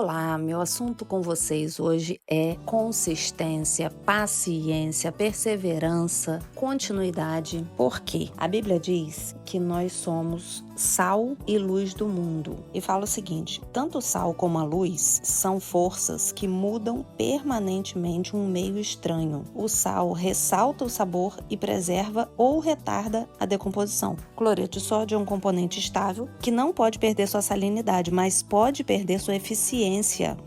Olá, meu assunto com vocês hoje é consistência, paciência, perseverança, continuidade. Por quê? A Bíblia diz que nós somos sal e luz do mundo. E fala o seguinte: tanto o sal como a luz são forças que mudam permanentemente um meio estranho. O sal ressalta o sabor e preserva ou retarda a decomposição. O cloreto de sódio é um componente estável que não pode perder sua salinidade, mas pode perder sua eficiência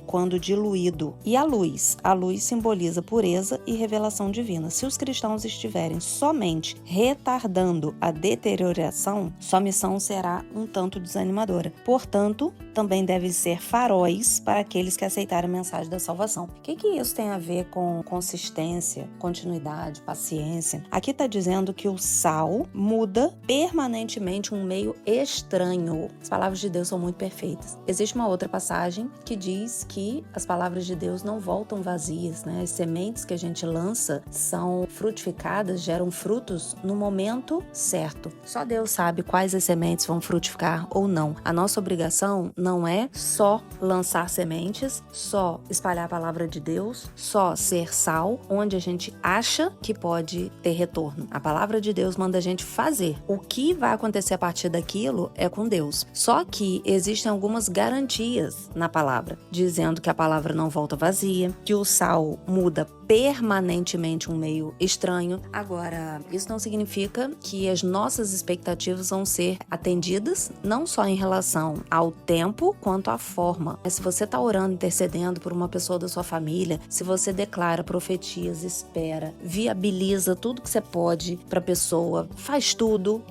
quando diluído. E a luz? A luz simboliza pureza e revelação divina. Se os cristãos estiverem somente retardando a deterioração, sua missão será um tanto desanimadora. Portanto, também devem ser faróis para aqueles que aceitarem a mensagem da salvação. O que isso tem a ver com consistência, continuidade, paciência? Aqui está dizendo que o sal muda permanentemente um meio estranho. As palavras de Deus são muito perfeitas. Existe uma outra passagem que diz que as palavras de Deus não voltam vazias, né? As sementes que a gente lança são frutificadas, geram frutos no momento certo. Só Deus sabe quais as sementes vão frutificar ou não. A nossa obrigação não é só lançar sementes, só espalhar a palavra de Deus, só ser sal onde a gente acha que pode ter retorno. A palavra de Deus manda a gente fazer. O que vai acontecer a partir daquilo é com Deus. Só que existem algumas garantias na palavra, dizendo que a palavra não volta vazia, que o sal muda permanentemente um meio estranho. Agora, isso não significa que as nossas expectativas vão ser atendidas, não só em relação ao tempo, quanto à forma. Se você está orando, intercedendo por uma pessoa da sua família, se você declara, profetias, espera, viabiliza tudo que você pode para a pessoa, faz tudo,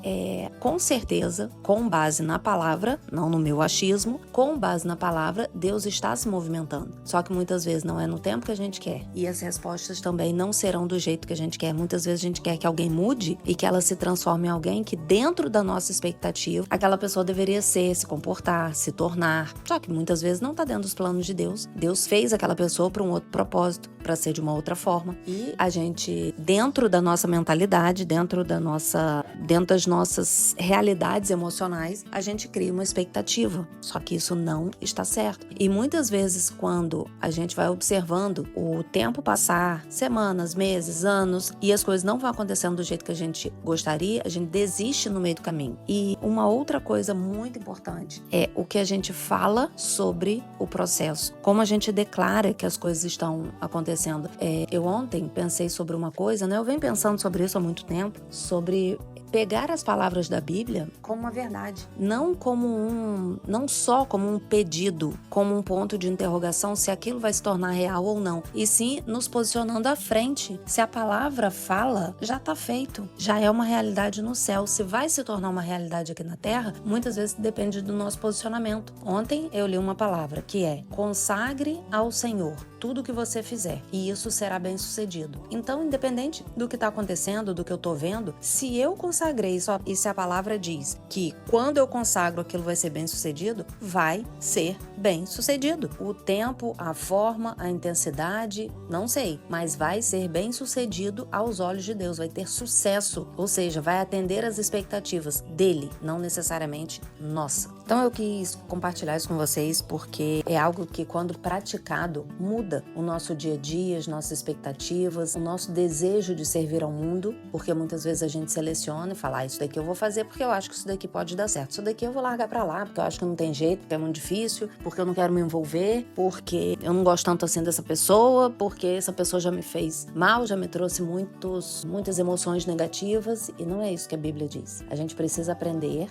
com certeza, com base na palavra, não no meu achismo, com base na palavra, Deus está se movimentando. Só que muitas vezes não é no tempo que a gente quer. E as respostas também não serão do jeito que a gente quer. Muitas vezes a gente quer que alguém mude e que ela se transforme em alguém que, dentro da nossa expectativa, aquela pessoa deveria ser, se comportar, se tornar. Só que muitas vezes não está dentro dos planos de Deus. Deus fez aquela pessoa para um outro propósito, para ser de uma outra forma. E a gente, dentro da nossa mentalidade, dentro das nossas realidades emocionais, a gente cria uma expectativa. Só que isso não está certo. E muitas vezes, quando a gente vai observando o tempo passar, semanas, meses, anos, e as coisas não vão acontecendo do jeito que a gente gostaria, a gente desiste no meio do caminho. E uma outra coisa muito importante é o que a gente fala sobre o processo. Como a gente declara que as coisas estão acontecendo. Eu ontem pensei sobre uma coisa, né? Eu venho pensando sobre isso há muito tempo, sobre pegar as palavras da Bíblia como uma verdade, não só como um pedido, como um ponto de interrogação se aquilo vai se tornar real ou não, e sim nos posicionando à frente. Se a palavra fala, já está feito, já é uma realidade no céu. Se vai se tornar uma realidade aqui na terra, muitas vezes depende do nosso posicionamento. Ontem eu li uma palavra que é: consagre ao Senhor tudo que você fizer, e isso será bem sucedido. Então, independente do que está acontecendo, do que eu estou vendo, se eu consagrei e se a palavra diz que quando eu consagro aquilo vai ser bem sucedido, vai ser bem sucedido. O tempo, a forma, a intensidade, não sei, mas vai ser bem sucedido aos olhos de Deus, vai ter sucesso, ou seja, vai atender as expectativas dele, não necessariamente nossa. Então eu quis compartilhar isso com vocês porque é algo que, quando praticado, muda o nosso dia a dia, as nossas expectativas, o nosso desejo de servir ao mundo, porque muitas vezes a gente seleciona e fala: isso daqui eu vou fazer porque eu acho que isso daqui pode dar certo, isso daqui eu vou largar pra lá porque eu acho que não tem jeito, porque é muito difícil, porque eu não quero me envolver, porque eu não gosto tanto assim dessa pessoa, porque essa pessoa já me fez mal, já me trouxe muitas emoções negativas. E não é isso que a Bíblia diz. A gente precisa aprender,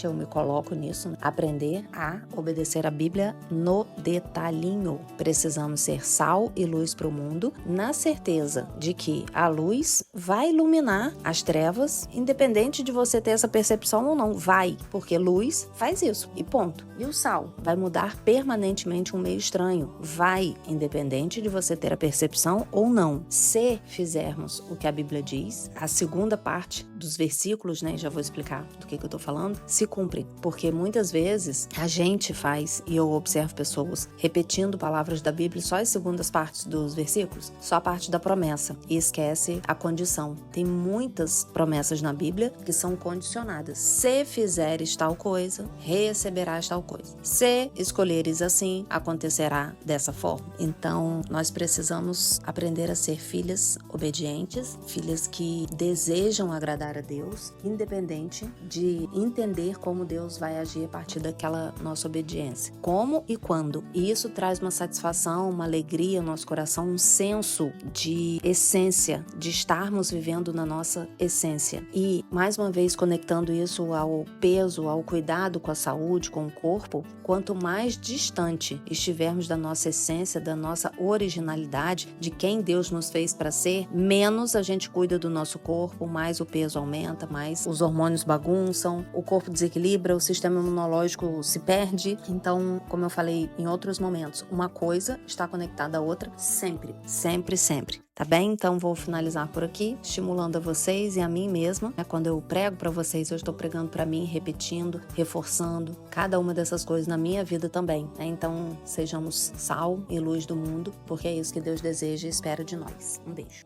eu me coloco nisso, né? Aprender a obedecer a Bíblia no detalhinho. Precisamos ser sal e luz para o mundo, na certeza de que a luz vai iluminar as trevas, independente de você ter essa percepção ou não. Vai, porque luz faz isso, e ponto. E o sal vai mudar permanentemente um meio estranho. Vai, independente de você ter a percepção ou não. Se fizermos o que a Bíblia diz, a segunda parte dos versículos, né, já vou explicar do que eu tô falando, se cumpre. Porque muitas muitas vezes a gente faz, e eu observo pessoas repetindo palavras da Bíblia só as segundas partes dos versículos, só a parte da promessa, e esquece a condição. Tem muitas promessas na Bíblia que são condicionadas. Se fizeres tal coisa, receberás tal coisa. Se escolheres assim, acontecerá dessa forma. Então, nós precisamos aprender a ser filhas obedientes, filhas que desejam agradar a Deus, independente de entender como Deus vai agir a partir daquela nossa obediência. Como e quando. E isso traz uma satisfação, uma alegria no nosso coração, um senso de essência, de estarmos vivendo na nossa essência. E, mais uma vez, conectando isso ao peso, ao cuidado com a saúde, com o corpo, quanto mais distante estivermos da nossa essência, da nossa originalidade, de quem Deus nos fez para ser, menos a gente cuida do nosso corpo, mais o peso aumenta, mais os hormônios bagunçam, o corpo desequilibra, o sistema imunológico se perde. Então, como eu falei em outros momentos, uma coisa está conectada à outra sempre, sempre, sempre. Tá bem? Então vou finalizar por aqui, estimulando a vocês e a mim mesma. Quando eu prego para vocês, eu estou pregando para mim, repetindo, reforçando cada uma dessas coisas na minha vida também. Então sejamos sal e luz do mundo, porque é isso que Deus deseja e espera de nós. Um beijo.